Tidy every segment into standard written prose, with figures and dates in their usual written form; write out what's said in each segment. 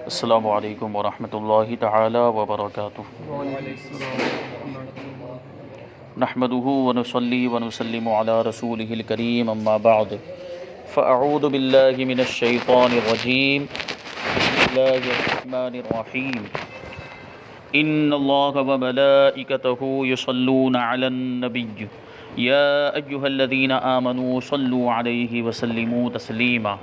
السلام علیکم ورحمۃ اللہ تعالی وبرکاتہ۔ نحمده ونصلي ونسلم على رسوله الكريم اما بعد فاعوذ باللہ من الشیطان الرجیم بسم اللہ الرحمن الرحیم ان اللہ وملائکته یصلون علی النبی یا ایہا الذین آمنوا صلوا علیہ وسلموا تسلیما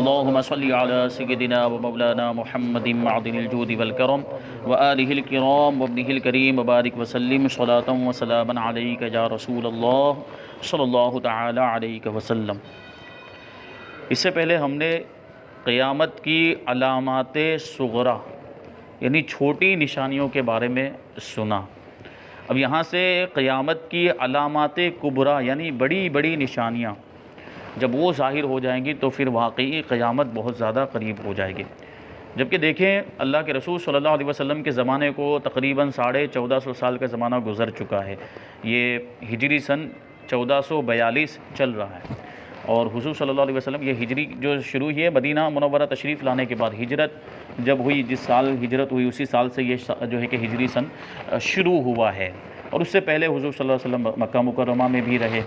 اللہم صلی علی سیدنا و مولانا محمد معدن الجود والکرم وآلہ الکرام وابنہ الکریم وبارک وسلم صلاۃ وسلاما علیک یا رسول اللہ صلی اللہ تعالی علیہ وسلم۔ اس سے پہلے ہم نے قیامت کی علامات صغریٰ یعنی چھوٹی نشانیوں کے بارے میں سنا۔ اب یہاں سے قیامت کی علامات کبریٰ یعنی بڑی بڑی نشانیاں جب وہ ظاہر ہو جائیں گی تو پھر واقعی قیامت بہت زیادہ قریب ہو جائے گی۔ جبکہ دیکھیں اللہ کے رسول صلی اللہ علیہ وسلم کے زمانے کو تقریباً 1450 سال کا زمانہ گزر چکا ہے۔ یہ ہجری سن 1442 چل رہا ہے، اور حضور صلی اللہ علیہ وسلم یہ ہجری جو شروع ہوئی ہے مدینہ منورہ تشریف لانے کے بعد، ہجرت جب ہوئی، جس سال ہجرت ہوئی اسی سال سے یہ جو ہے کہ ہجری سن شروع ہوا ہے، اور اس سے پہلے حضور صلی اللہ علیہ وسلم مکہ مکرمہ میں بھی رہے۔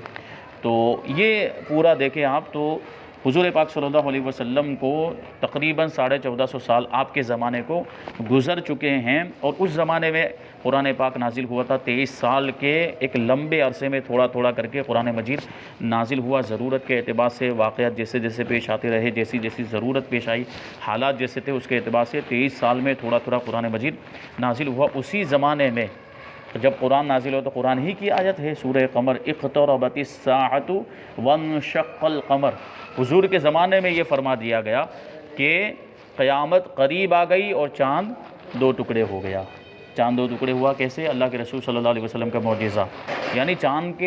تو یہ پورا دیکھیں آپ تو حضور پاک صلی اللہ علیہ وسلم کو تقریباً 1450 سال آپ کے زمانے کو گزر چکے ہیں، اور اس زمانے میں قرآن پاک نازل ہوا تھا 23 سال کے ایک لمبے عرصے میں تھوڑا تھوڑا کر کے قرآن مجید نازل ہوا۔ ضرورت کے اعتبار سے واقعات جیسے جیسے پیش آتے رہے، جیسی جیسی ضرورت پیش آئی، حالات جیسے تھے، اس کے اعتبار سے 23 سال میں تھوڑا تھوڑا قرآن مجید نازل ہوا۔ اسی زمانے میں جب قرآن نازل ہو تو قرآن ہی کی آیت ہے سورہ قمر، اقتربت الساعۃ وانشق القمر۔ حضور کے زمانے میں یہ فرما دیا گیا کہ قیامت قریب آ گئی اور چاند 2 ٹکڑے ہو گیا۔ چاند 2 ٹکڑے ہوا کیسے؟ اللہ کے رسول صلی اللہ علیہ وسلم کا معجزہ، یعنی چاند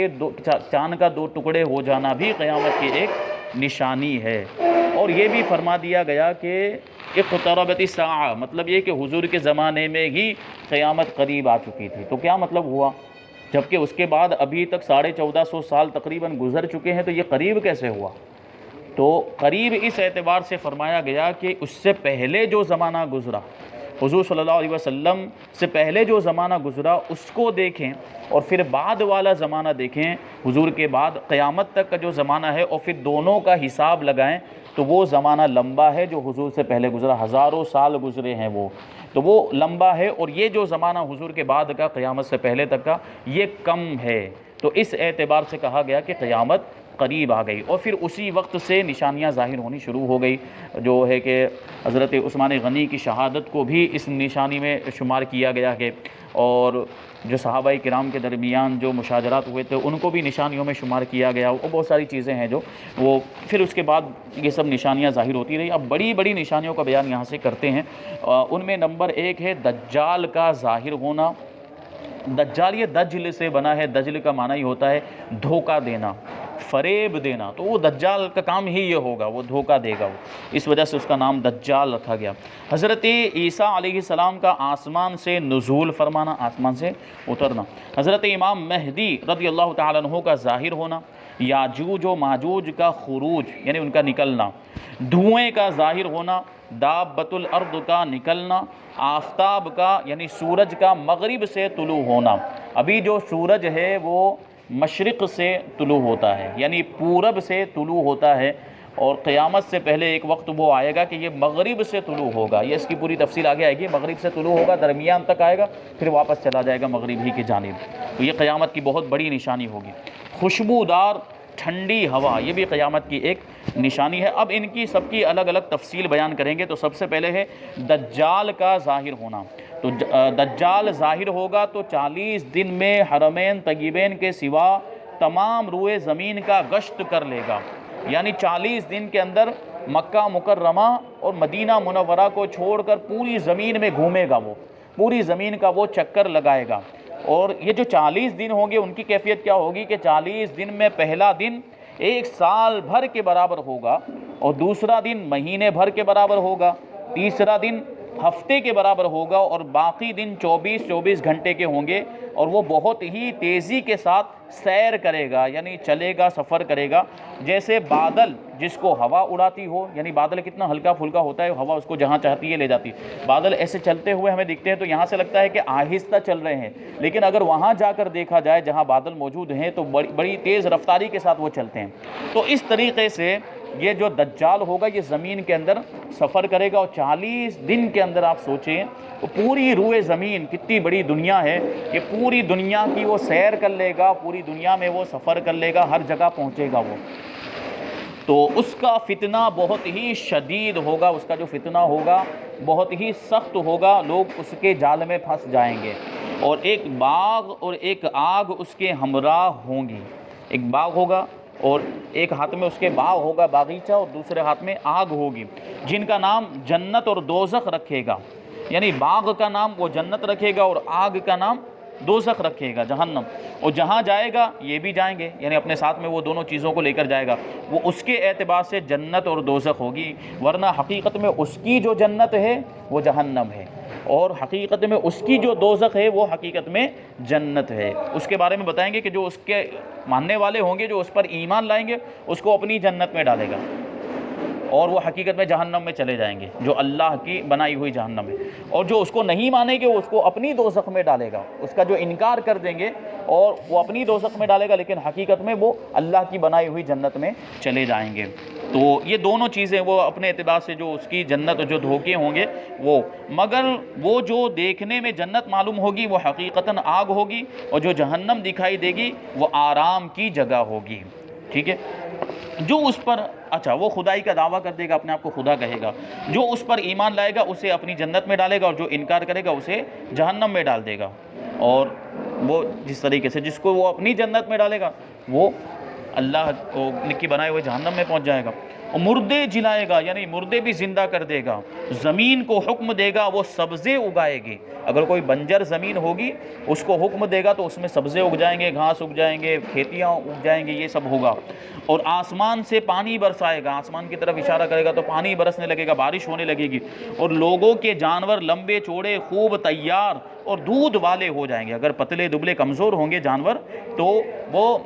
کا 2 ٹکڑے ہو جانا بھی قیامت کی ایک نشانی ہے۔ اور یہ بھی فرما دیا گیا کہ اقتربت الساعہ، مطلب یہ کہ حضور کے زمانے میں ہی قیامت قریب آ چکی تھی۔ تو کیا مطلب ہوا؟ جبکہ اس کے بعد ابھی تک 1450 سال تقریباً گزر چکے ہیں، تو یہ قریب کیسے ہوا؟ تو قریب اس اعتبار سے فرمایا گیا کہ اس سے پہلے جو زمانہ گزرا، حضور صلی اللہ علیہ وسلم سے پہلے جو زمانہ گزرا اس کو دیکھیں، اور پھر بعد والا زمانہ دیکھیں، حضور کے بعد قیامت تک کا جو زمانہ ہے، اور پھر دونوں کا حساب لگائیں تو وہ زمانہ لمبا ہے جو حضور سے پہلے گزرا، ہزاروں سال گزرے ہیں وہ، تو وہ لمبا ہے، اور یہ جو زمانہ حضور کے بعد کا قیامت سے پہلے تک کا یہ کم ہے۔ تو اس اعتبار سے کہا گیا کہ قیامت قریب آ گئی، اور پھر اسی وقت سے نشانیاں ظاہر ہونی شروع ہو گئی، جو ہے کہ حضرت عثمان غنی کی شہادت کو بھی اس نشانی میں شمار کیا گیا ہے، اور جو صحابہ کرام کے درمیان جو مشاجرات ہوئے تھے ان کو بھی نشانیوں میں شمار کیا گیا، اور بہت ساری چیزیں ہیں جو وہ پھر اس کے بعد یہ سب نشانیاں ظاہر ہوتی رہی۔ اب بڑی بڑی نشانیوں کا بیان یہاں سے کرتے ہیں، ان میں نمبر 1 ہے دجال کا ظاہر ہونا۔ دجال یہ دجل سے بنا ہے، دجل کا معنی ہی ہوتا ہے دھوکہ دینا، فریب دینا، تو وہ دجال کا کام ہی یہ ہوگا، وہ دھوکہ دے گا، وہ اس وجہ سے اس کا نام دجال رکھا گیا۔ حضرت عیسیٰ علیہ السلام کا آسمان سے نزول فرمانا، آسمان سے اترنا۔ حضرت امام مہدی رضی اللہ تعالیٰ عنہ کا ظاہر ہونا۔ یاجوج و ماجوج کا خروج یعنی ان کا نکلنا۔ دھوئیں کا ظاہر ہونا۔ دابۃ الارض کا نکلنا۔ آفتاب کا یعنی سورج کا مغرب سے طلوع ہونا۔ ابھی جو سورج ہے وہ مشرق سے طلوع ہوتا ہے، یعنی پورب سے طلوع ہوتا ہے، اور قیامت سے پہلے ایک وقت وہ آئے گا کہ یہ مغرب سے طلوع ہوگا۔ یہ اس کی پوری تفصیل آگے آئے گی۔ مغرب سے طلوع ہوگا، درمیان تک آئے گا، پھر واپس چلا جائے گا مغرب ہی کی جانب۔ تو یہ قیامت کی بہت بڑی نشانی ہوگی۔ خوشبودار ٹھنڈی ہوا، یہ بھی قیامت کی ایک نشانی ہے۔ اب ان کی سب کی الگ الگ تفصیل بیان کریں گے۔ تو سب سے پہلے ہے دجال کا ظاہر ہونا۔ تو دجال ظاہر ہوگا تو 40 دن میں حرمین طیبین کے سوا تمام روئے زمین کا گشت کر لے گا، یعنی 40 دن کے اندر مکہ مکرمہ اور مدینہ منورہ کو چھوڑ کر پوری زمین میں گھومے گا، وہ پوری زمین کا وہ چکر لگائے گا۔ اور یہ جو 40 دن ہوں گے ان کی کیفیت کیا ہوگی کہ 40 دن میں پہلا دن 1 سال بھر کے برابر ہوگا، اور دوسرا دن مہینے بھر کے برابر ہوگا، تیسرا دن ہفتے کے برابر ہوگا اور باقی دن 24 گھنٹے کے ہوں گے، اور وہ بہت ہی تیزی کے ساتھ سیر کرے گا، یعنی چلے گا، سفر کرے گا، جیسے بادل جس کو ہوا اڑاتی ہو، یعنی بادل کتنا ہلکا پھلکا ہوتا ہے، ہوا اس کو جہاں چاہتی ہے لے جاتی ہے، بادل ایسے چلتے ہوئے ہمیں دکھتے ہیں تو یہاں سے لگتا ہے کہ آہستہ چل رہے ہیں، لیکن اگر وہاں جا کر دیکھا جائے جہاں بادل موجود ہیں تو بڑی تیز رفتاری کے ساتھ وہ چلتے ہیں۔ تو اس طریقے سے یہ جو دجال ہوگا یہ زمین کے اندر سفر کرے گا، اور 40 دن کے اندر آپ سوچیں پوری روئے زمین کتنی بڑی دنیا ہے، یہ پوری دنیا کی وہ سیر کر لے گا، پوری دنیا میں وہ سفر کر لے گا، ہر جگہ پہنچے گا وہ۔ تو اس کا فتنہ بہت ہی شدید ہوگا، اس کا جو فتنہ ہوگا بہت ہی سخت ہوگا، لوگ اس کے جال میں پھنس جائیں گے، اور ایک باغ اور ایک آگ اس کے ہمراہ ہوں گی۔ ایک باغ ہوگا اور ایک ہاتھ میں اس کے باغ ہوگا، باغیچہ، اور دوسرے ہاتھ میں آگ ہوگی، جن کا نام جنت اور دوزخ رکھے گا، یعنی باغ کا نام وہ جنت رکھے گا اور آگ کا نام دوزخ رکھے گا، جہنم، اور جہاں جائے گا یہ بھی جائیں گے، یعنی اپنے ساتھ میں وہ دونوں چیزوں کو لے کر جائے گا، وہ اس کے اعتبار سے جنت اور دوزخ ہوگی، ورنہ حقیقت میں اس کی جو جنت ہے وہ جہنم ہے، اور حقیقت میں اس کی جو دوزخ ہے وہ حقیقت میں جنت ہے۔ اس کے بارے میں بتائیں گے کہ جو اس کے ماننے والے ہوں گے، جو اس پر ایمان لائیں گے، اس کو اپنی جنت میں ڈالے گا، اور وہ حقیقت میں جہنم میں چلے جائیں گے، جو اللہ کی بنائی ہوئی جہنم ہے، اور جو اس کو نہیں مانے گے اس کو اپنی دوزخ میں ڈالے گا، اس کا جو انکار کر دیں گے اور وہ اپنی دوزخ میں ڈالے گا، لیکن حقیقت میں وہ اللہ کی بنائی ہوئی جنت میں چلے جائیں گے۔ تو یہ دونوں چیزیں وہ اپنے اعتبار سے جو اس کی جنت جو دھوکے ہوں گے وہ، مگر وہ جو دیکھنے میں جنت معلوم ہوگی وہ حقیقتاً آگ ہوگی، اور جو جہنم دکھائی دے گی وہ آرام کی جگہ ہوگی، ٹھیک ہے۔ جو اس پر وہ خدائی کا دعویٰ کر دے گا، اپنے آپ کو خدا کہے گا، جو اس پر ایمان لائے گا اسے اپنی جنت میں ڈالے گا، اور جو انکار کرے گا اسے جہنم میں ڈال دے گا، اور وہ جس طریقے سے جس کو وہ اپنی جنت میں ڈالے گا وہ اللہ کو کی بنائے ہوئے جہنم میں پہنچ جائے گا۔ اور مردے جلائے گا، یعنی مردے بھی زندہ کر دے گا، زمین کو حکم دے گا وہ سبزے اگائے گی، اگر کوئی بنجر زمین ہوگی اس کو حکم دے گا تو اس میں سبزے اگ جائیں گے، گھاس اگ جائیں گے، کھیتیاں اگ جائیں گے، یہ سب ہوگا، اور آسمان سے پانی برسائے گا، آسمان کی طرف اشارہ کرے گا تو پانی برسنے لگے گا، بارش ہونے لگے گی، اور لوگوں کے جانور لمبے چوڑے خوب تیار اور دودھ والے ہو جائیں گے، اگر پتلے دبلے کمزور ہوں گے جانور تو وہ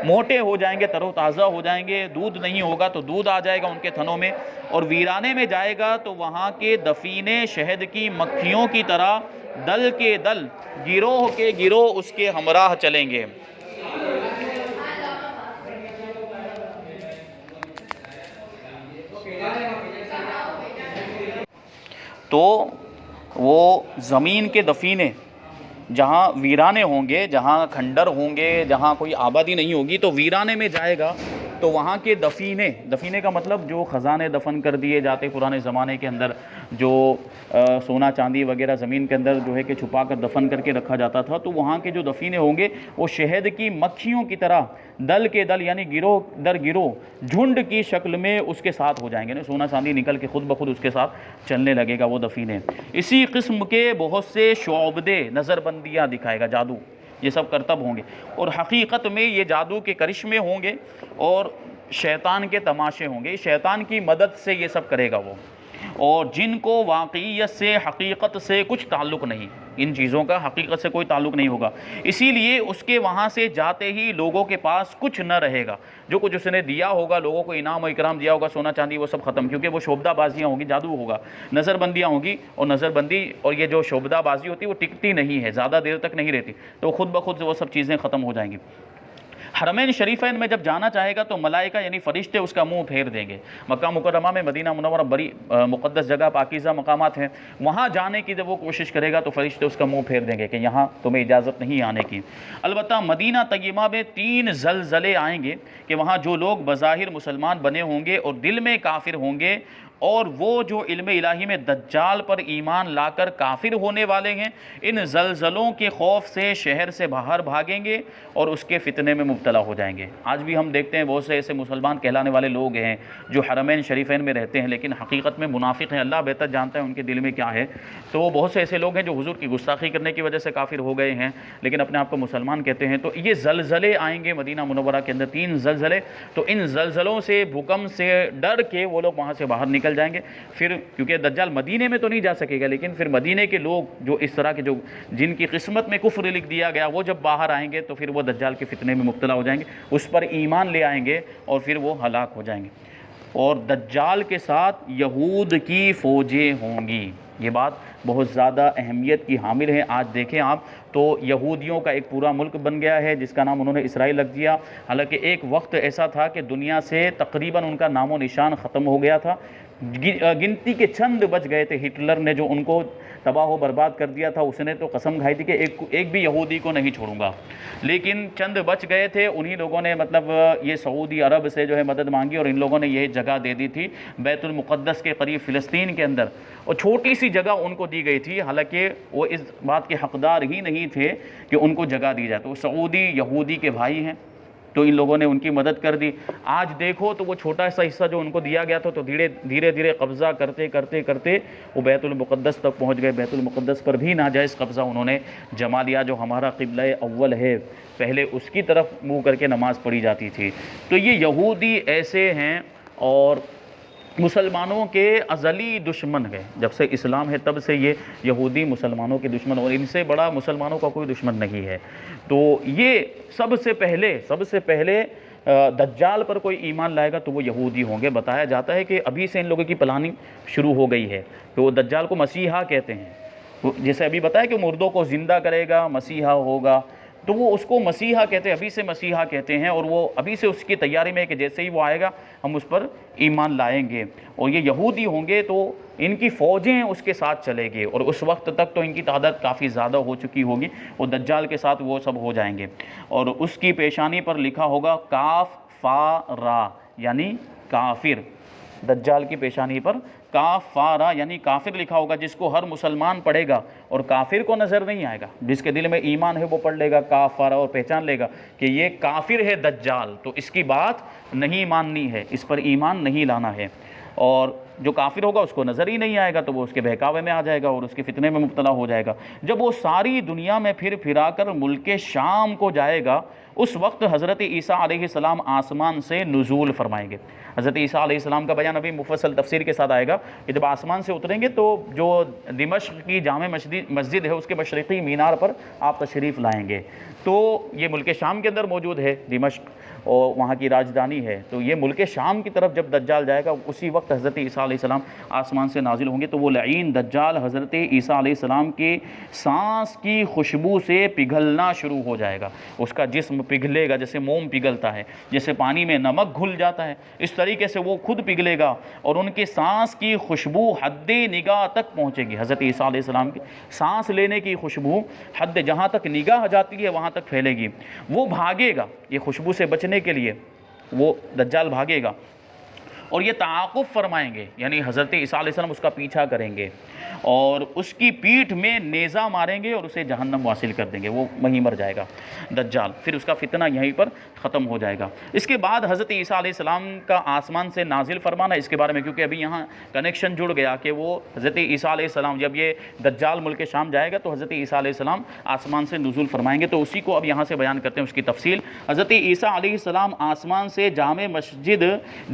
موٹے ہو جائیں گے، تر و تازہ ہو جائیں گے، دودھ نہیں ہوگا تو دودھ آ جائے گا ان کے تھنوں میں، اور ویرانے میں جائے گا تو وہاں کے دفینے شہد کی مکھیوں کی طرح دل کے دل، گروہ کے گروہ اس کے ہمراہ چلیں گے۔ تو وہ زمین کے دفینے جہاں ویرانے ہوں گے، جہاں کھنڈر ہوں گے، جہاں کوئی آبادی نہیں ہوگی، تو ویرانے میں جائے گا تو وہاں کے دفینے کا مطلب جو خزانے دفن کر دیے جاتے پرانے زمانے کے اندر، جو سونا چاندی وغیرہ زمین کے اندر جو ہے کہ چھپا کر دفن کر کے رکھا جاتا تھا، تو وہاں کے جو دفینے ہوں گے وہ شہد کی مکھیوں کی طرح دل کے دل، یعنی گروہ در گروہ جھنڈ کی شکل میں اس کے ساتھ ہو جائیں گے، سونا چاندی نکل کے خود بخود اس کے ساتھ چلنے لگے گا وہ دفینے۔ اسی قسم کے بہت سے شعبدے، نظر بندیاں دکھائے گا، جادو، یہ سب کرتب ہوں گے، اور حقیقت میں یہ جادو کے کرشمے ہوں گے اور شیطان کے تماشے ہوں گے، شیطان کی مدد سے یہ سب کرے گا وہ، اور جن کو واقعیت سے، حقیقت سے کچھ تعلق نہیں، ان چیزوں کا حقیقت سے کوئی تعلق نہیں ہوگا، اسی لیے اس کے وہاں سے جاتے ہی لوگوں کے پاس کچھ نہ رہے گا، جو کچھ اس نے دیا ہوگا، لوگوں کو انعام و اکرام دیا ہوگا، سونا چاندی، وہ سب ختم، کیونکہ وہ شعبدہ بازیاں ہوں گی، جادو ہوگا، نظر بندیاں ہوں گی، اور نظر بندی اور یہ جو شعبدہ بازی ہوتی ہے وہ ٹکتی نہیں ہے، زیادہ دیر تک نہیں رہتی، تو خود بخود وہ سب چیزیں ختم ہو جائیں گی۔ حرمین شریفین میں جب جانا چاہے گا تو ملائکہ یعنی فرشتے اس کا منہ پھیر دیں گے۔ مکہ مکرمہ میں، مدینہ منورہ بڑی مقدس جگہ، پاکیزہ مقامات ہیں، وہاں جانے کی جب وہ کوشش کرے گا تو فرشتے اس کا منہ پھیر دیں گے کہ یہاں تمہیں اجازت نہیں آنے کی۔ البتہ مدینہ طیبہ میں 3 زلزلے آئیں گے کہ وہاں جو لوگ بظاہر مسلمان بنے ہوں گے اور دل میں کافر ہوں گے، اور وہ جو علم الہی میں دجال پر ایمان لا کر کافر ہونے والے ہیں، ان زلزلوں کے خوف سے شہر سے باہر بھاگیں گے اور اس کے فتنے میں مبتلا ہو جائیں گے۔ آج بھی ہم دیکھتے ہیں بہت سے ایسے مسلمان کہلانے والے لوگ ہیں جو حرمین شریفین میں رہتے ہیں لیکن حقیقت میں منافق ہیں، اللہ بہتر جانتا ہے ان کے دل میں کیا ہے۔ تو بہت سے ایسے لوگ ہیں جو حضور کی گستاخی کرنے کی وجہ سے کافر ہو گئے ہیں لیکن اپنے آپ کو مسلمان کہتے ہیں۔ تو یہ زلزلے آئیں گے مدینہ منورہ کے اندر، 3 زلزلے، تو ان زلزلوں سے، بھوکم سے ڈر کے وہ لوگ وہاں سے باہر نکل نکل جائیں گے. پھر کیونکہ دجال مدینے میں تو نہیں جا سکے گا، لیکن پھر مدینے کے لوگ جو اس طرح کے جو جن کی قسمت میں کفر لکھ دیا گیا، وہ جب باہر آئیں گے تو پھر وہ دجال کے فتنے میں مبتلا ہو جائیں گے، اس پر ایمان لے آئیں گے اور پھر وہ ہلاک ہو جائیں گے. اور دجال کے ساتھ یہود کی فوجیں ہوں گی. یہ بات بہت زیادہ اہمیت کی حامل ہے. آج دیکھیں آپ تو یہودیوں کا ایک پورا ملک بن گیا ہے جس کا نام انہوں نے اسرائیل رکھ دیا. حالانکہ ایک وقت ایسا تھا کہ دنیا سے تقریباً ان کا نام و نشان ختم ہو گیا تھا. گنتی کے چند بچ گئے تھے. ہٹلر نے جو ان کو تباہ و برباد کر دیا تھا، اس نے تو قسم کھائی تھی کہ ایک بھی یہودی کو نہیں چھوڑوں گا، لیکن چند بچ گئے تھے. انہی لوگوں نے مطلب یہ سعودی عرب سے جو ہے مدد مانگی اور ان لوگوں نے یہ جگہ دے دی تھی بیت المقدس کے قریب فلسطین کے اندر، اور چھوٹی سی جگہ ان کو دی گئی تھی. حالانکہ وہ اس بات کے حقدار ہی نہیں تھے کہ ان کو جگہ دی جائے. تو سعودی یہودی کے بھائی ہیں تو ان لوگوں نے ان کی مدد کر دی. آج دیکھو تو وہ چھوٹا سا حصہ جو ان کو دیا گیا تھا تو دھیرے دھیرے قبضہ کرتے کرتے کرتے وہ بیت المقدس تک پہنچ گئے. بیت المقدس پر بھی ناجائز قبضہ انہوں نے جما لیا. جو ہمارا قبلہ اول ہے، پہلے اس کی طرف منہ کر کے نماز پڑھی جاتی تھی. تو یہ یہودی ایسے ہیں اور مسلمانوں کے ازلی دشمن ہے. جب سے اسلام ہے تب سے یہ یہودی مسلمانوں کے دشمن، اور ان سے بڑا مسلمانوں کا کوئی دشمن نہیں ہے. تو یہ سب سے پہلے دجال پر کوئی ایمان لائے گا تو وہ یہودی ہوں گے. بتایا جاتا ہے کہ ابھی سے ان لوگوں کی پلاننگ شروع ہو گئی ہے. تو وہ دجال کو مسیحا کہتے ہیں، جیسے ابھی بتایا کہ مردوں کو زندہ کرے گا، مسیحا ہوگا، تو وہ اس کو مسیحا کہتے ہیں، ابھی سے مسیحا کہتے ہیں. اور وہ ابھی سے اس کی تیاری میں ہے کہ جیسے ہی وہ آئے گا ہم اس پر ایمان لائیں گے. اور یہ یہودی ہوں گے تو ان کی فوجیں اس کے ساتھ چلے گی، اور اس وقت تک تو ان کی تعداد کافی زیادہ ہو چکی ہوگی، اور دجال کے ساتھ وہ سب ہو جائیں گے. اور اس کی پیشانی پر لکھا ہوگا کاف فا را یعنی کافر. دجال کی پیشانی پر کاف فا را یعنی کافر لکھا ہوگا، جس کو ہر مسلمان پڑھے گا اور کافر کو نظر نہیں آئے گا. جس کے دل میں ایمان ہے وہ پڑھ لے گا کاف فا را اور پہچان لے گا کہ یہ کافر ہے دجال، تو اس کی بات نہیں ماننی ہے، اس پر ایمان نہیں لانا ہے. اور جو کافر ہوگا اس کو نظر ہی نہیں آئے گا تو وہ اس کے بہکاوے میں آ جائے گا اور اس کے فتنے میں مبتلا ہو جائے گا. جب وہ ساری دنیا میں پھرا کر ملک شام کو جائے گا، اس وقت حضرت عیسیٰ علیہ السلام آسمان سے نزول فرمائیں گے. حضرت عیسیٰ علیہ السلام کا بیان ابھی مفصل تفسیر کے ساتھ آئے گا کہ جب آسمان سے اتریں گے تو جو دمشق کی جامع مسجد ہے اس کے مشرقی مینار پر آپ تشریف لائیں گے. تو یہ ملک شام کے اندر موجود ہے دمشق، اور وہاں کی راجدھانی ہے. تو یہ ملک شام کی طرف جب دجال جائے گا اسی وقت حضرت عیسیٰ علیہ السلام آسمان سے نازل ہوں گے. تو وہ لعین دجال حضرت عیسیٰ علیہ السلام کی سانس کی خوشبو سے پگھلنا شروع ہو جائے گا. اس کا جسم پگھلے گا جیسے موم پگھلتا ہے، جیسے پانی میں نمک گھل جاتا ہے، اس طریقے سے وہ خود پگھلے گا اور ان کی سانس کی خوشبو حد نگاہ تک پہنچے گی. حضرت عیسیٰ علیہ السلام کی سانس لینے کی خوشبو حد جہاں تک نگاہ جاتی ہے وہاں تک پھیلے گی. وہ بھاگے گا، یہ خوشبو سے بچنے کے لیے وہ دجال بھاگے گا اور یہ تعاقب فرمائیں گے، یعنی حضرت عیسیٰ علیہ السلام اس کا پیچھا کریں گے اور اس کی پیٹھ میں نیزہ ماریں گے اور اسے جہنم واصل کر دیں گے. وہ وہیں مر جائے گا دجال، پھر اس کا فتنہ یہیں پر ختم ہو جائے گا. اس کے بعد حضرت عیسیٰ علیہ السلام کا آسمان سے نازل فرمانا، اس کے بارے میں کیونکہ ابھی یہاں کنیکشن جڑ گیا کہ وہ حضرت عیسیٰ علیہ السلام جب یہ دجال ملک شام جائے گا تو حضرت عیسیٰ علیہ السلام آسمان سے نزول فرمائیں گے. تو اسی کو اب یہاں سے بیان کرتے ہیں اس کی تفصیل. حضرت عیسیٰ علیہ السلام آسمان سے جامع مسجد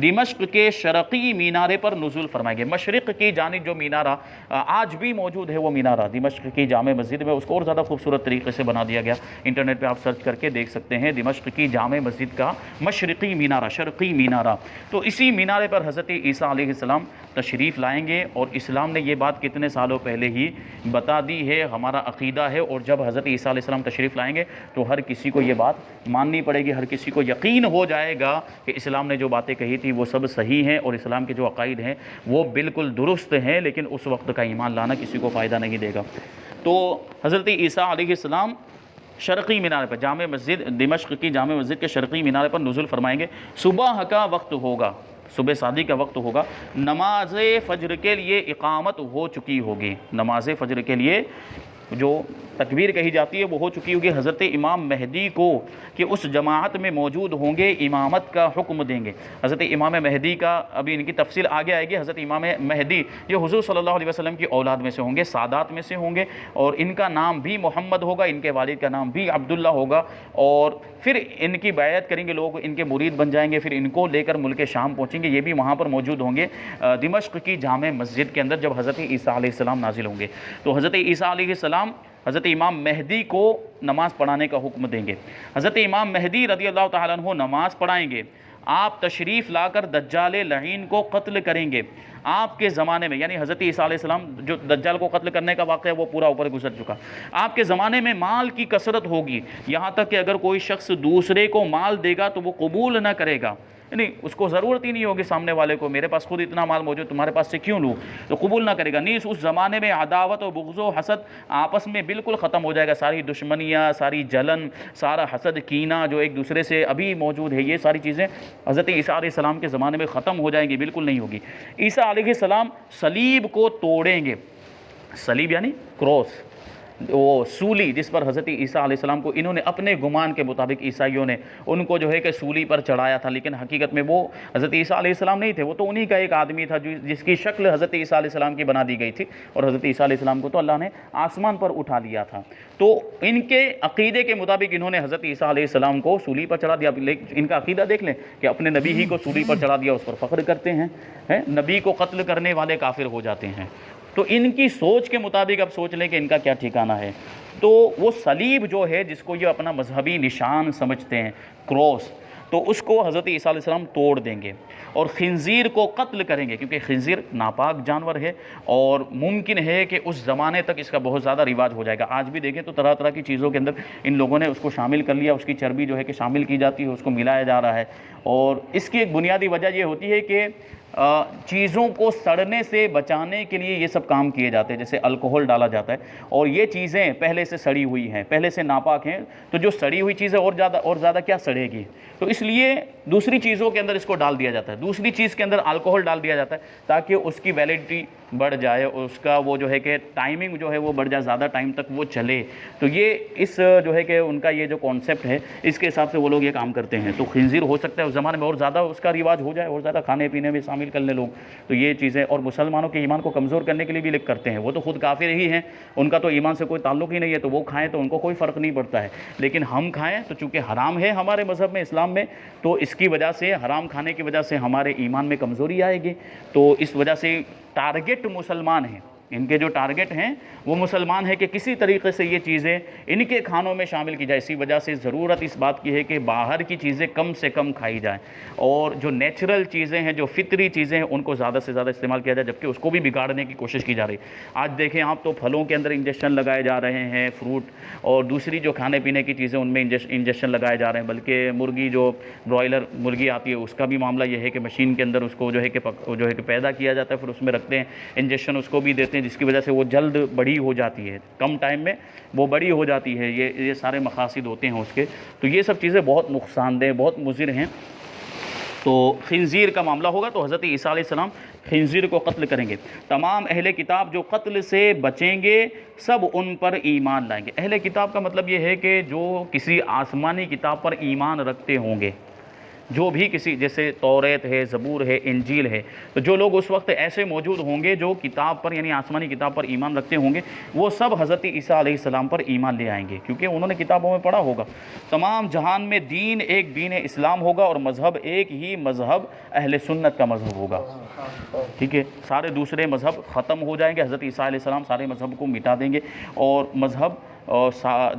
دمشق کے شرقی مینارے پر نزول فرمائیں گے. مشرق کی جانب جو مینارہ آج بھی موجود ہے، وہ مینارہ دمشق کی جامع مسجد میں، اس کو اور زیادہ خوبصورت طریقے سے بنا دیا گیا. انٹرنیٹ پہ آپ سرچ کر کے دیکھ سکتے ہیں دمشق کی جامع مسجد کا مشرقی مینارہ، شرقی مینارہ. تو اسی مینارے پر حضرت عیسیٰ علیہ السلام تشریف لائیں گے. اور اسلام نے یہ بات کتنے سالوں پہلے ہی بتا دی ہے، ہمارا عقیدہ ہے. اور جب حضرت عیسیٰ علیہ السلام تشریف لائیں گے تو ہر کسی کو یہ بات ماننی پڑے گی، ہر کسی کو یقین ہو جائے گا کہ اسلام نے جو باتیں کہی تھی وہ سب صحیح ہیں اور اسلام کے جو عقائد ہیں وہ بالکل درست ہیں. لیکن اس وقت کا ایمان لانا کسی کو فائدہ نہیں دے گا. تو حضرت عیسیٰ علیہ السلام شرقی مینارے پر، جامع مسجد دمشق کی جامع مسجد کے شرقی مینارے پر نزول فرمائیں گے. صبح کا وقت ہوگا، صبح صادق کا وقت ہوگا. نماز فجر کے لیے اقامت ہو چکی ہوگی، نماز فجر کے لیے جو تکبیر کہی جاتی ہے وہ ہو چکی ہوگی حضرت امام مہدی کو کہ اس جماعت میں موجود ہوں گے، امامت کا حکم دیں گے۔ حضرت امام مہدی کا ابھی ان کی تفصیل آگے آئے گی۔ حضرت امام مہدی یہ حضور صلی اللہ علیہ وسلم کی اولاد میں سے ہوں گے، سادات میں سے ہوں گے، اور ان کا نام بھی محمد ہوگا، ان کے والد کا نام بھی عبداللہ ہوگا، اور پھر ان کی بیعت کریں گے لوگ، ان کے مرید بن جائیں گے، پھر ان کو لے کر ملک شام پہنچیں گے، یہ بھی وہاں پر موجود ہوں گے دمشق کی جامع مسجد کے اندر جب حضرت عیسیٰ علیہ السلام نازل ہوں گے۔ تو حضرت عیسیٰ علیہ السلام حضرت امام مہدی کو نماز پڑھانے کا حکم دیں گے۔ حضرت امام مہدی رضی اللہ تعالیٰ عنہ نماز پڑھائیں گے، آپ تشریف لا کر دجال لعین کو قتل کریں گے۔ آپ کے زمانے میں، یعنی حضرت عیسیٰ علیہ السلام جو دجال کو قتل کرنے کا واقعہ وہ پورا اوپر گزر چکا، آپ کے زمانے میں مال کی کثرت ہوگی، یہاں تک کہ اگر کوئی شخص دوسرے کو مال دے گا تو وہ قبول نہ کرے گا، یعنی اس کو ضرورت ہی نہیں ہوگی سامنے والے کو، میرے پاس خود اتنا مال موجود تمہارے پاس سے کیوں لوں، تو قبول نہ کرے گا۔ نیز اس زمانے میں عداوت و بغض و حسد آپس میں بالکل ختم ہو جائے گا، ساری دشمنیاں، ساری جلن، سارا حسد کینہ جو ایک دوسرے سے ابھی موجود ہے، یہ ساری چیزیں حضرت عیسیٰ علیہ السلام کے زمانے میں ختم ہو جائیں گی، بالکل نہیں ہوگی۔ عیسیٰ علیہ السلام صلیب کو توڑیں گے، صلیب یعنی کراس، وہ سولی جس پر حضرت عیسیٰ علیہ السلام کو انہوں نے اپنے گمان کے مطابق عیسائیوں نے ان کو جو ہے کہ سولی پر چڑھایا تھا، لیکن حقیقت میں وہ حضرت عیسیٰ علیہ السلام نہیں تھے، وہ تو انہی کا ایک آدمی تھا جس کی شکل حضرت عیسیٰ علیہ السلام کی بنا دی گئی تھی، اور حضرت عیسیٰ علیہ السلام کو تو اللہ نے آسمان پر اٹھا لیا تھا۔ تو ان کے عقیدے کے مطابق انہوں نے حضرت عیسیٰ علیہ السلام کو سولی پر چڑھا دیا۔ ان کا عقیدہ دیکھ لیں کہ اپنے نبی ہی کو سولی پر چڑھا دیا، اس پر فخر کرتے ہیں، نبی کو قتل کرنے والے کافر ہو جاتے ہیں۔ تو ان کی سوچ کے مطابق اب سوچ لیں کہ ان کا کیا ٹھکانہ ہے۔ تو وہ صلیب جو ہے جس کو یہ اپنا مذہبی نشان سمجھتے ہیں، کراس، تو اس کو حضرت عیسیٰ علیہ السلام توڑ دیں گے، اور خنزیر کو قتل کریں گے، کیونکہ خنزیر ناپاک جانور ہے، اور ممکن ہے کہ اس زمانے تک اس کا بہت زیادہ رواج ہو جائے گا۔ آج بھی دیکھیں تو طرح طرح کی چیزوں کے اندر ان لوگوں نے اس کو شامل کر لیا، اس کی چربی جو ہے کہ شامل کی جاتی ہے، اس کو ملایا جا رہا ہے، اور اس کی ایک بنیادی وجہ یہ ہوتی ہے کہ چیزوں کو سڑنے سے بچانے کے لیے یہ سب کام کیے جاتے ہیں، جیسے الکوہل ڈالا جاتا ہے، اور یہ چیزیں پہلے سے سڑی ہوئی ہیں، پہلے سے ناپاک ہیں، تو جو سڑی ہوئی چیزیں اور زیادہ کیا سڑے گی، تو اس لیے دوسری چیزوں کے اندر اس کو ڈال دیا جاتا ہے، دوسری چیز کے اندر الکوہل ڈال دیا جاتا ہے تاکہ اس کی ویلیڈیٹی بڑھ جائے، اس کا وہ جو ہے کہ ٹائمنگ جو ہے وہ بڑھ جائے، زیادہ ٹائم تک وہ چلے۔ تو یہ اس جو ہے کہ ان کا یہ جو کانسیپٹ ہے اس کے حساب سے وہ لوگ یہ کام کرتے ہیں۔ تو خنزیر ہو سکتا ہے اس زمانے میں اور زیادہ اس کا رواج ہو جائے، اور زیادہ کھانے پینے میں شامل کر لیں لوگ، تو یہ چیزیں، اور مسلمانوں کے ایمان کو کمزور کرنے کے لیے بھی لکھ کرتے ہیں، وہ تو خود کافر ہی ہیں، ان کا تو ایمان سے کوئی تعلق ہی نہیں ہے، تو وہ کھائیں تو ان کو کوئی فرق نہیں پڑتا ہے، لیکن ہم کھائیں تو چونکہ حرام ہے ہمارے مذہب میں، اسلام میں، تو اس کی وجہ سے، حرام کھانے کی وجہ سے ہمارے ایمان میں کمزوری آئے گی، تو اس وجہ سے ٹارگٹ مسلمان ہیں، ان کے جو ٹارگٹ ہیں وہ مسلمان ہے کہ کسی طریقے سے یہ چیزیں ان کے کھانوں میں شامل کی جائے۔ اسی وجہ سے ضرورت اس بات کی ہے کہ باہر کی چیزیں کم سے کم کھائی جائیں، اور جو نیچرل چیزیں ہیں، جو فطری چیزیں ہیں، ان کو زیادہ سے زیادہ استعمال کیا جائے، جبکہ اس کو بھی بگاڑنے کی کوشش کی جا رہی ہے۔ آج دیکھیں آپ تو پھلوں کے اندر انجیکشن لگائے جا رہے ہیں، فروٹ اور دوسری جو کھانے پینے کی چیزیں ان میں انجیکشن لگائے جا رہے ہیں، بلکہ مرغی جو برائلر مرغی آتی ہے اس کا بھی معاملہ یہ ہے کہ مشین کے اندر اس کو جو ہے کہ پیدا کیا جاتا ہے، پھر اس میں رکھتے ہیں انجیکشن، اس کو بھی دیتے ہیں، جس کی وجہ سے وہ جلد بڑی ہو جاتی ہے، کم ٹائم میں وہ بڑی ہو جاتی ہے، یہ سارے مقاصد ہوتے ہیں اس کے۔ تو یہ سب چیزیں بہت نقصان دہ، بہت مضر ہیں۔ تو خنزیر کا معاملہ ہوگا تو حضرت عیسیٰ علیہ السلام خنزیر کو قتل کریں گے۔ تمام اہل کتاب جو قتل سے بچیں گے سب ان پر ایمان لائیں گے۔ اہل کتاب کا مطلب یہ ہے کہ جو کسی آسمانی کتاب پر ایمان رکھتے ہوں گے، جو بھی کسی، جیسے توریت ہے، زبور ہے، انجیل ہے، تو جو لوگ اس وقت ایسے موجود ہوں گے جو کتاب پر یعنی آسمانی کتاب پر ایمان رکھتے ہوں گے، وہ سب حضرت عیسیٰ علیہ السلام پر ایمان لے آئیں گے، کیونکہ انہوں نے کتابوں میں پڑھا ہوگا۔ تمام جہان میں دین ایک دین اسلام ہوگا، اور مذہب ایک ہی مذہب اہل سنت کا مذہب ہوگا، ٹھیک ہے، سارے دوسرے مذہب ختم ہو جائیں گے، حضرت عیسیٰ علیہ السلام سارے مذہب کو مٹا دیں گے، اور مذہب اور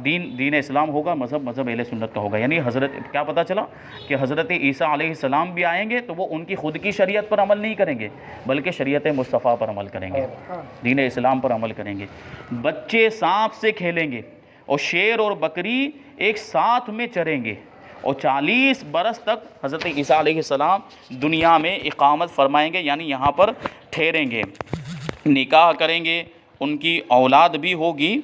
دین اسلام ہوگا، مذہب اہل سنت کا ہوگا۔ یعنی حضرت کیا پتہ چلا کہ حضرت عیسیٰ علیہ السلام بھی آئیں گے تو وہ ان کی خود کی شریعت پر عمل نہیں کریں گے، بلکہ شریعت مصطفیٰ پر عمل کریں گے، دین اسلام پر عمل کریں گے۔ بچے سانپ سے کھیلیں گے، اور شیر اور بکری ایک ساتھ میں چریں گے، اور 40 برس تک حضرت عیسیٰ علیہ السلام دنیا میں اقامت فرمائیں گے، یعنی یہاں پر ٹھہریں گے، نکاح کریں گے، ان کی اولاد بھی ہوگی،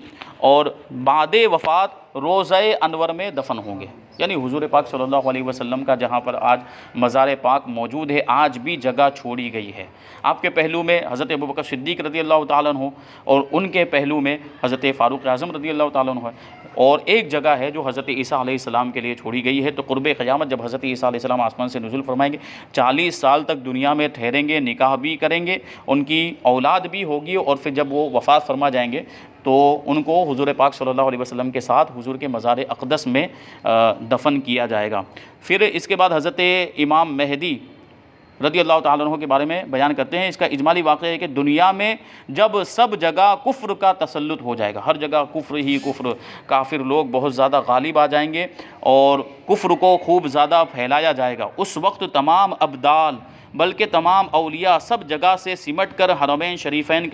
اور بعد وفات روضہ انور میں دفن ہوں گے۔ یعنی حضور پاک صلی اللہ علیہ وسلم کا جہاں پر آج مزار پاک موجود ہے آج بھی جگہ چھوڑی گئی ہے۔ آپ کے پہلو میں حضرت ابوبکر صدیق رضی اللہ تعالیٰ عنہ اور ان کے پہلو میں حضرت فاروق اعظم رضی اللہ تعالیٰ عنہ ہے، اور ایک جگہ ہے جو حضرت عیسیٰ علیہ السلام کے لیے چھوڑی گئی ہے۔ تو قرب قیامت جب حضرت عیسیٰ علیہ السلام آسمان سے نزول فرمائیں گے، 40 سال تک دنیا میں ٹھہریں گے، نکاح بھی کریں گے، ان کی اولاد بھی ہوگی، اور پھر جب وہ وفات فرما جائیں گے تو ان کو حضور پاک صلی اللہ علیہ وسلم کے ساتھ حضور کے مزار اقدس میں دفن کیا جائے گا۔ پھر اس کے بعد حضرت امام مہدی رضی اللہ تعالیٰ عنہ کے بارے میں بیان کرتے ہیں۔ اس کا اجمالی واقعہ ہے کہ دنیا میں جب سب جگہ کفر کا تسلط ہو جائے گا، ہر جگہ کفر ہی کفر، کافر لوگ بہت زیادہ غالب آ جائیں گے اور کفر کو خوب زیادہ پھیلایا جائے گا، اس وقت تمام ابدال بلکہ تمام اولیاء سب جگہ سے سمٹ کر حرمین شریفین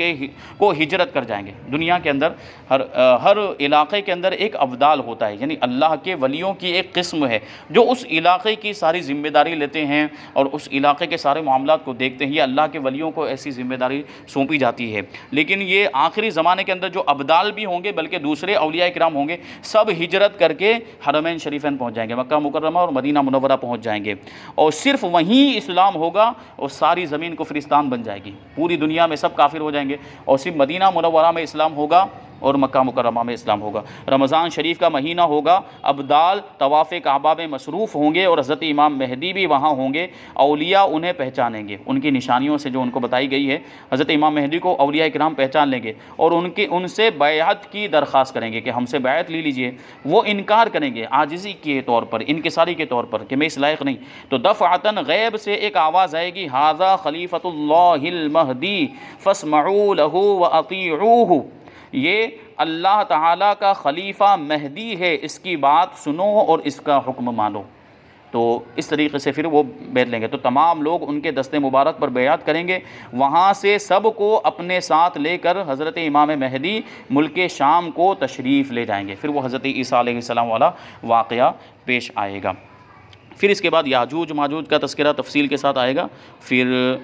کو ہجرت کر جائیں گے۔ دنیا کے اندر ہر علاقے کے اندر ایک ابدال ہوتا ہے، یعنی اللہ کے ولیوں کی ایک قسم ہے جو اس علاقے کی ساری ذمہ داری لیتے ہیں اور اس علاقے کے سارے معاملات کو دیکھتے ہیں۔ یہ اللہ کے ولیوں کو ایسی ذمہ داری سونپی جاتی ہے، لیکن یہ آخری زمانے کے اندر جو ابدال بھی ہوں گے بلکہ دوسرے اولیاء کرام ہوں گے، سب ہجرت کر کے حرمین شریفین پہنچ جائیں گے، مکہ مکرمہ اور مدینہ منورہ پہنچ جائیں گے، اور صرف وہیں اسلام ہوگا اور ساری زمین کفرستان بن جائے گی، پوری دنیا میں سب کافر ہو جائیں گے، اور صرف مدینہ منورہ میں اسلام ہوگا اور مکہ مکرمہ میں اسلام ہوگا۔ رمضان شریف کا مہینہ ہوگا، ابدال طواف کعبہ میں مصروف ہوں گے اور حضرت امام مہدی بھی وہاں ہوں گے، اولیاء انہیں پہچانیں گے، ان کی نشانیوں سے جو ان کو بتائی گئی ہے حضرت امام مہدی کو اولیاء کرام پہچان لیں گے اور ان سے بیعت کی درخواست کریں گے کہ ہم سے بیعت لے لیجئے۔ وہ انکار کریں گے عاجزی کے طور پر، انکساری کے طور پر کہ میں اس لائق نہیں، تو دفعتاً غیب سے ایک آواز آئے گی، ھذا خلیفۃ اللہ المہدی فاسمعوا لہ واطیعوہ، یہ اللہ تعالیٰ کا خلیفہ مہدی ہے، اس کی بات سنو اور اس کا حکم مانو۔ تو اس طریقے سے پھر وہ بیعت لیں گے، تو تمام لوگ ان کے دست مبارک پر بیعت کریں گے، وہاں سے سب کو اپنے ساتھ لے کر حضرت امام مہدی ملک شام کو تشریف لے جائیں گے۔ پھر وہ حضرت عیسیٰ علیہ السلام والا واقعہ پیش آئے گا۔ پھر اس کے بعد یاجوج ماجوج کا تذکرہ تفصیل کے ساتھ آئے گا، پھر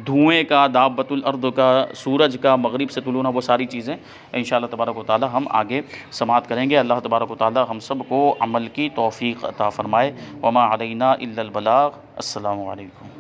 دھوئیں کا، دابۃ الارض کا، سورج کا مغرب سے طلوع ہونا، وہ ساری چیزیں انشاءاللہ تبارک و تعالی ہم آگے سماعت کریں گے۔ اللہ تبارک و تعالی ہم سب کو عمل کی توفیق عطا فرمائے۔ وما علینا الا البلاغ۔ السلام علیکم۔